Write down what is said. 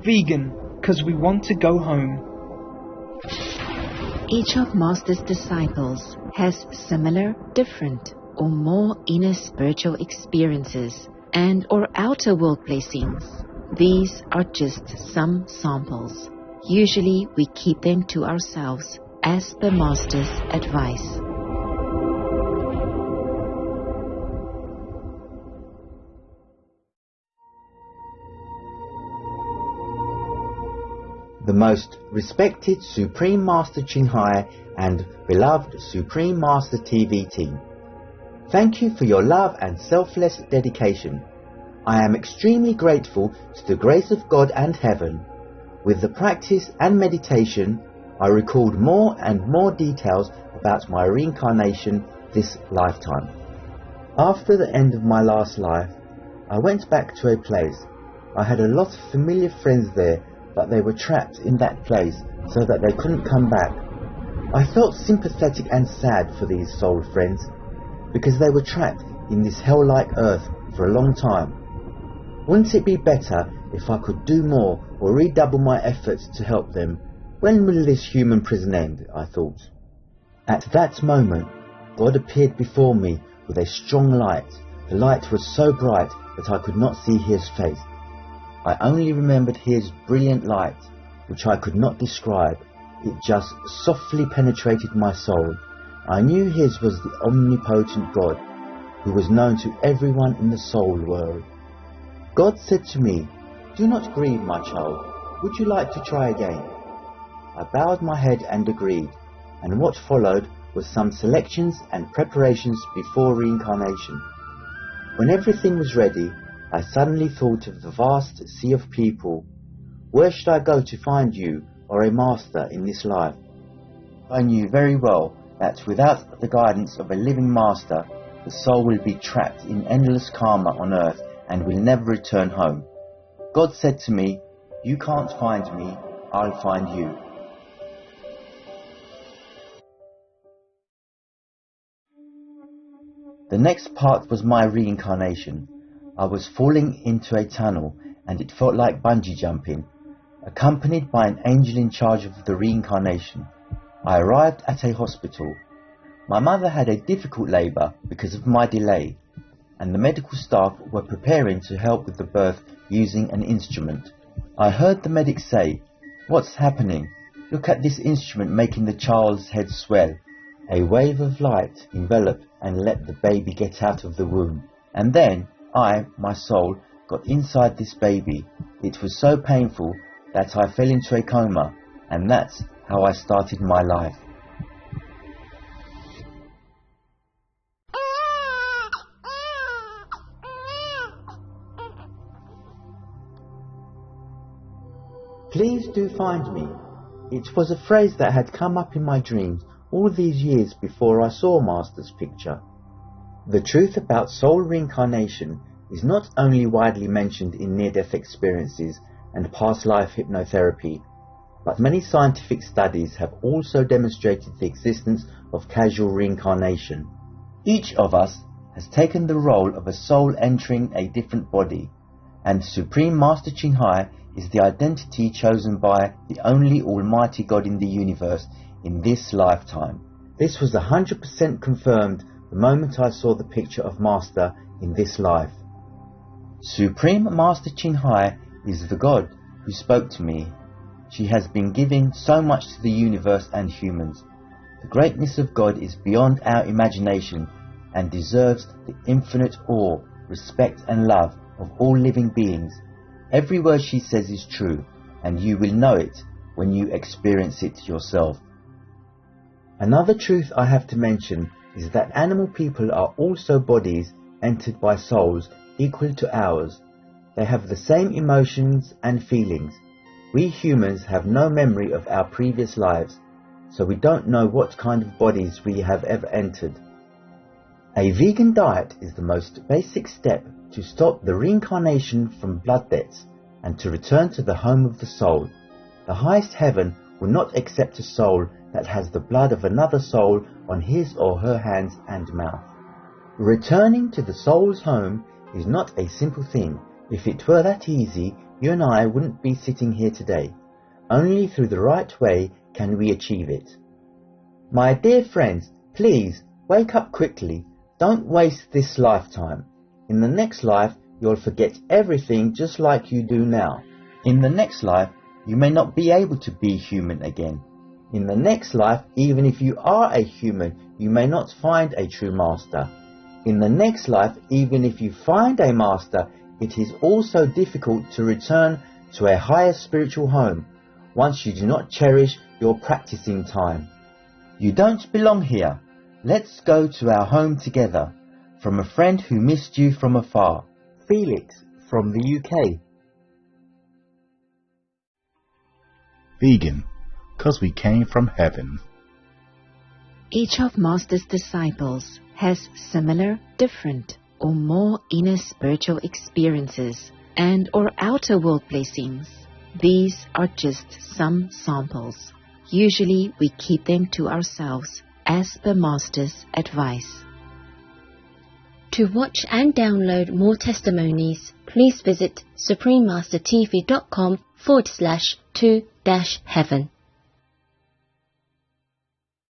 vegan because we want to go home. Each of Master's disciples has similar, different, or more inner spiritual experiences and or outer world blessings. These are just some samples. Usually we keep them to ourselves as per Master's advice. The most respected Supreme Master Ching Hai and beloved Supreme Master TV team, thank you for your love and selfless dedication. I am extremely grateful to the grace of God and heaven. With the practice and meditation, I recalled more and more details about my reincarnation this lifetime. After the end of my last life, I went back to a place. I had a lot of familiar friends there, but they were trapped in that place so that they couldn't come back. I felt sympathetic and sad for these soul friends because they were trapped in this hell-like earth for a long time. Wouldn't it be better if I could do more or redouble my efforts to help them? When will this human prison end? I thought. At that moment, God appeared before me with a strong light. The light was so bright that I could not see his face. I only remembered his brilliant light, which I could not describe. It just softly penetrated my soul. I knew his was the omnipotent God, who was known to everyone in the soul world. God said to me, "Do not grieve, my child. Would you like to try again?" I bowed my head and agreed, and what followed was some selections and preparations before reincarnation. When everything was ready, I suddenly thought of the vast sea of people. Where should I go to find you or a master in this life? I knew very well that without the guidance of a living master, the soul will be trapped in endless karma on earth and will never return home. God said to me, "You can't find me, I'll find you." The next part was my reincarnation. I was falling into a tunnel and it felt like bungee jumping, accompanied by an angel in charge of the reincarnation. I arrived at a hospital. My mother had a difficult labour because of my delay, and the medical staff were preparing to help with the birth using an instrument. I heard the medic say, "What's happening? Look at this instrument making the child's head swell." A wave of light enveloped and let the baby get out of the womb. And then I, my soul, got inside this baby. It was so painful that I fell into a coma, and that's how I started my life. Please do find me. It was a phrase that had come up in my dreams all these years before I saw Master's picture. The truth about soul reincarnation is not only widely mentioned in near-death experiences and past life hypnotherapy, but many scientific studies have also demonstrated the existence of casual reincarnation. Each of us has taken the role of a soul entering a different body, and Supreme Master Ching Hai is the identity chosen by the only Almighty God in the universe in this lifetime. This was 100% confirmed the moment I saw the picture of Master in this life. Supreme Master Ching Hai is the God who spoke to me. She has been giving so much to the universe and humans. The greatness of God is beyond our imagination and deserves the infinite awe, respect and love of all living beings. Every word she says is true, and you will know it when you experience it yourself. Another truth I have to mention is that animal people are also bodies entered by souls equal to ours. They have the same emotions and feelings. We humans have no memory of our previous lives, so we don't know what kind of bodies we have ever entered. A vegan diet is the most basic step to stop the reincarnation from blood debts and to return to the home of the soul. The highest heaven will not accept a soul that has the blood of another soul on his or her hands and mouth. Returning to the soul's home is not a simple thing. If it were that easy, you and I wouldn't be sitting here today. Only through the right way can we achieve it. My dear friends, please wake up quickly. Don't waste this lifetime. In the next life, you'll forget everything just like you do now. In the next life, you may not be able to be human again. In the next life, even if you are a human, you may not find a true master. In the next life, even if you find a master, it is also difficult to return to a higher spiritual home once you do not cherish your practicing time. You don't belong here. Let's go to our home together. From a friend who missed you from afar. Felix from the UK. Vegan, 'cause we came from heaven. Each of Master's disciples has similar, different, or more inner spiritual experiences and or outer world blessings. These are just some samples. Usually we keep them to ourselves as per Master's advice. To watch and download more testimonies, please visit suprememastertv.com/to-heaven.